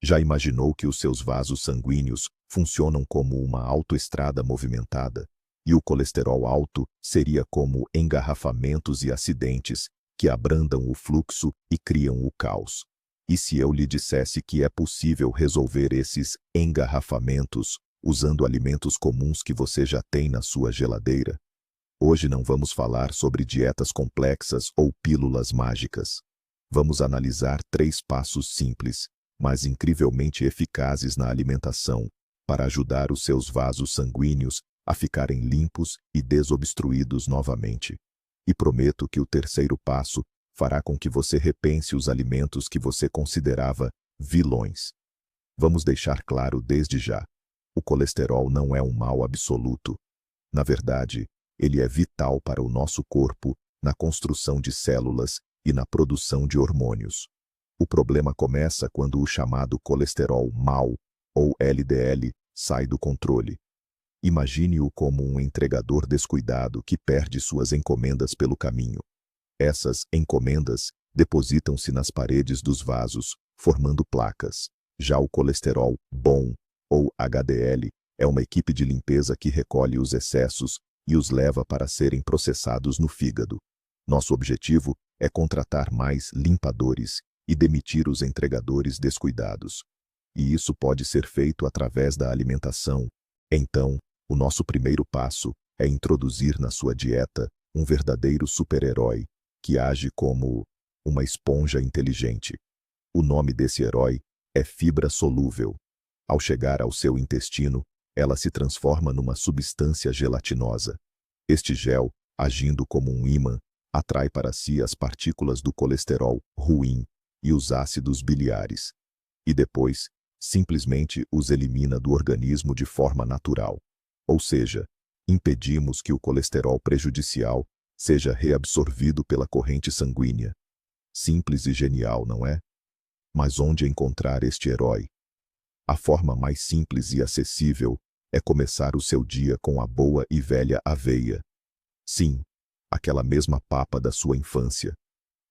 Já imaginou que os seus vasos sanguíneos funcionam como uma autoestrada movimentada? E o colesterol alto seria como engarrafamentos e acidentes que abrandam o fluxo e criam o caos. E se eu lhe dissesse que é possível resolver esses engarrafamentos usando alimentos comuns que você já tem na sua geladeira? Hoje não vamos falar sobre dietas complexas ou pílulas mágicas. Vamos analisar 3 passos simples, mas incrivelmente eficazes na alimentação, para ajudar os seus vasos sanguíneos a ficarem limpos e desobstruídos novamente. E prometo que o terceiro passo fará com que você repense os alimentos que você considerava vilões. Vamos deixar claro desde já: o colesterol não é um mal absoluto. Na verdade, ele é vital para o nosso corpo na construção de células e na produção de hormônios. O problema começa quando o chamado colesterol mau, ou LDL, sai do controle. Imagine-o como um entregador descuidado que perde suas encomendas pelo caminho. Essas encomendas depositam-se nas paredes dos vasos, formando placas. Já o colesterol bom, ou HDL, é uma equipe de limpeza que recolhe os excessos e os leva para serem processados no fígado. Nosso objetivo é contratar mais limpadores e demitir os entregadores descuidados. E isso pode ser feito através da alimentação. Então, o nosso primeiro passo é introduzir na sua dieta um verdadeiro super-herói que age como uma esponja inteligente. O nome desse herói é fibra solúvel. Ao chegar ao seu intestino, ela se transforma numa substância gelatinosa. Este gel, agindo como um ímã, atrai para si as partículas do colesterol ruim e os ácidos biliares. E depois, simplesmente os elimina do organismo de forma natural. Ou seja, impedimos que o colesterol prejudicial seja reabsorvido pela corrente sanguínea. Simples e genial, não é? Mas onde encontrar este herói? A forma mais simples e acessível é começar o seu dia com a boa e velha aveia. Sim, aquela mesma papa da sua infância.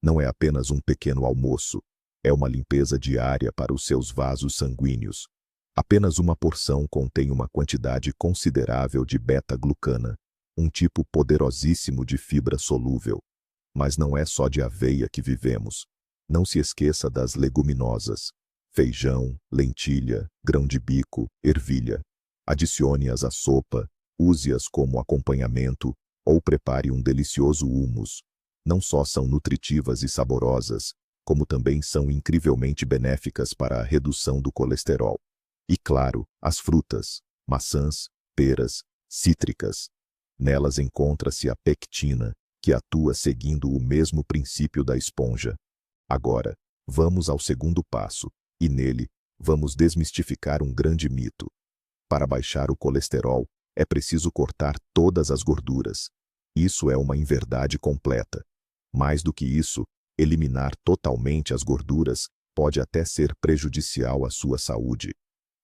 Não é apenas um pequeno almoço, é uma limpeza diária para os seus vasos sanguíneos. Apenas uma porção contém uma quantidade considerável de beta-glucana, um tipo poderosíssimo de fibra solúvel. Mas não é só de aveia que vivemos. Não se esqueça das leguminosas: feijão, lentilha, grão de bico, ervilha. Adicione-as à sopa, use-as como acompanhamento ou prepare um delicioso hummus. Não só são nutritivas e saborosas, como também são incrivelmente benéficas para a redução do colesterol. E claro, as frutas, maçãs, peras, cítricas. Nelas encontra-se a pectina, que atua seguindo o mesmo princípio da esponja. Agora, vamos ao segundo passo, e nele, vamos desmistificar um grande mito. Para baixar o colesterol, é preciso cortar todas as gorduras. Isso é uma inverdade completa. Mais do que isso, eliminar totalmente as gorduras pode até ser prejudicial à sua saúde.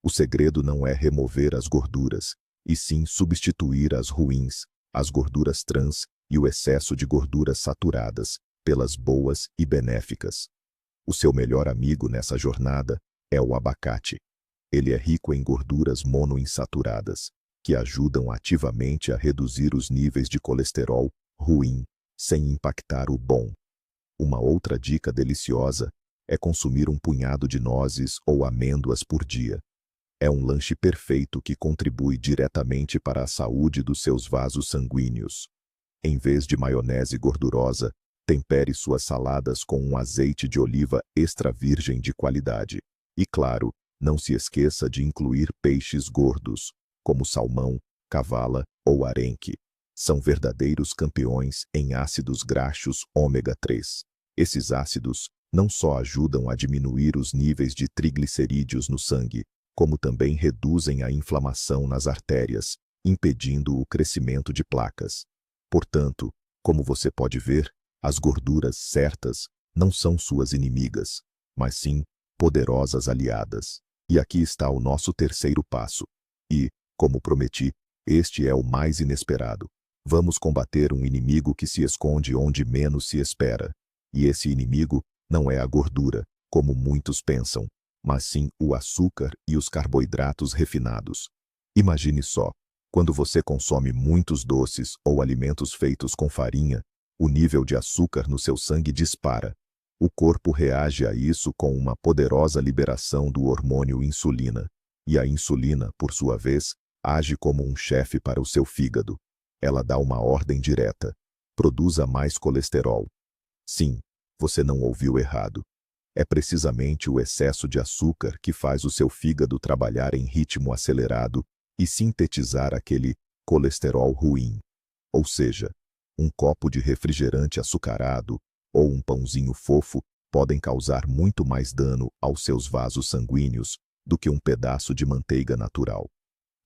O segredo não é remover as gorduras, e sim substituir as ruins, as gorduras trans e o excesso de gorduras saturadas, pelas boas e benéficas. O seu melhor amigo nessa jornada é o abacate. Ele é rico em gorduras monoinsaturadas, que ajudam ativamente a reduzir os níveis de colesterol ruim, sem impactar o bom. Uma outra dica deliciosa é consumir um punhado de nozes ou amêndoas por dia. É um lanche perfeito que contribui diretamente para a saúde dos seus vasos sanguíneos. Em vez de maionese gordurosa, tempere suas saladas com um azeite de oliva extra virgem de qualidade. E claro, não se esqueça de incluir peixes gordos, como salmão, cavala ou arenque. São verdadeiros campeões em ácidos graxos ômega 3. Esses ácidos não só ajudam a diminuir os níveis de triglicerídeos no sangue, como também reduzem a inflamação nas artérias, impedindo o crescimento de placas. Portanto, como você pode ver, as gorduras certas não são suas inimigas, mas sim poderosas aliadas. E aqui está o nosso terceiro passo. E, como prometi, este é o mais inesperado. Vamos combater um inimigo que se esconde onde menos se espera. E esse inimigo não é a gordura, como muitos pensam, mas sim o açúcar e os carboidratos refinados. Imagine só, quando você consome muitos doces ou alimentos feitos com farinha, o nível de açúcar no seu sangue dispara. O corpo reage a isso com uma poderosa liberação do hormônio insulina. E a insulina, por sua vez, age como um chefe para o seu fígado. Ela dá uma ordem direta: produza mais colesterol. Sim, você não ouviu errado. É precisamente o excesso de açúcar que faz o seu fígado trabalhar em ritmo acelerado e sintetizar aquele colesterol ruim. Ou seja, um copo de refrigerante açucarado ou um pãozinho fofo podem causar muito mais dano aos seus vasos sanguíneos do que um pedaço de manteiga natural.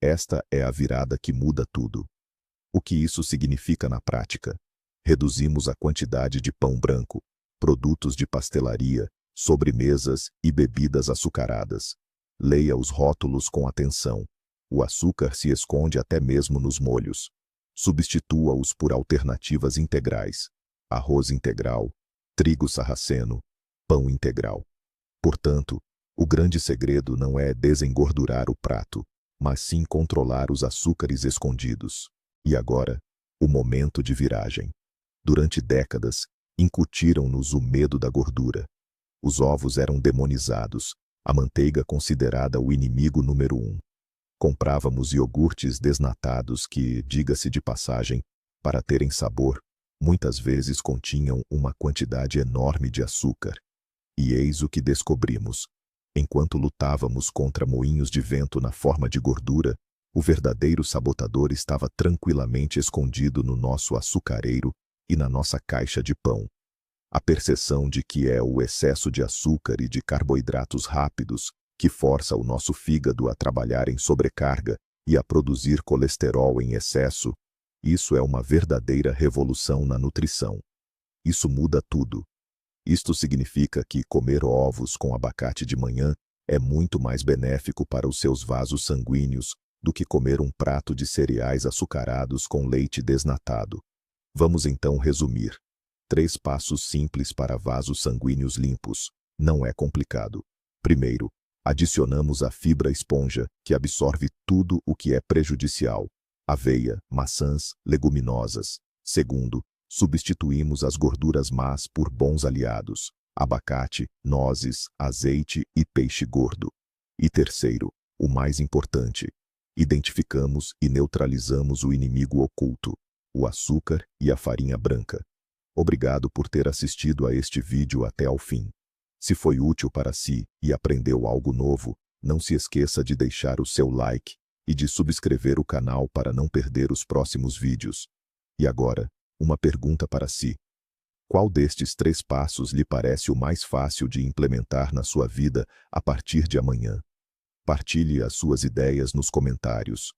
Esta é a virada que muda tudo. O que isso significa na prática? Reduzimos a quantidade de pão branco, produtos de pastelaria, sobremesas e bebidas açucaradas. Leia os rótulos com atenção. O açúcar se esconde até mesmo nos molhos. Substitua-os por alternativas integrais: arroz integral, trigo sarraceno, pão integral. Portanto, o grande segredo não é desengordurar o prato, mas sim controlar os açúcares escondidos. E agora, o momento de viragem. Durante décadas, incutiram-nos o medo da gordura. Os ovos eram demonizados, a manteiga considerada o inimigo número 1. Comprávamos iogurtes desnatados que, diga-se de passagem, para terem sabor, muitas vezes continham uma quantidade enorme de açúcar. E eis o que descobrimos. Enquanto lutávamos contra moinhos de vento na forma de gordura, o verdadeiro sabotador estava tranquilamente escondido no nosso açucareiro e na nossa caixa de pão. A percepção de que é o excesso de açúcar e de carboidratos rápidos que força o nosso fígado a trabalhar em sobrecarga e a produzir colesterol em excesso, isso é uma verdadeira revolução na nutrição. Isso muda tudo. Isto significa que comer ovos com abacate de manhã é muito mais benéfico para os seus vasos sanguíneos do que comer um prato de cereais açucarados com leite desnatado. Vamos então resumir. 3 passos simples para vasos sanguíneos limpos. Não é complicado. Primeiro, adicionamos a fibra esponja, que absorve tudo o que é prejudicial: aveia, maçãs, leguminosas. Segundo, substituímos as gorduras más por bons aliados: abacate, nozes, azeite e peixe gordo. E terceiro, o mais importante, identificamos e neutralizamos o inimigo oculto: o açúcar e a farinha branca. Obrigado por ter assistido a este vídeo até ao fim. Se foi útil para si e aprendeu algo novo, não se esqueça de deixar o seu like e de subscrever o canal para não perder os próximos vídeos. E agora, uma pergunta para si. Qual destes 3 passos lhe parece o mais fácil de implementar na sua vida a partir de amanhã? Partilhe as suas ideias nos comentários.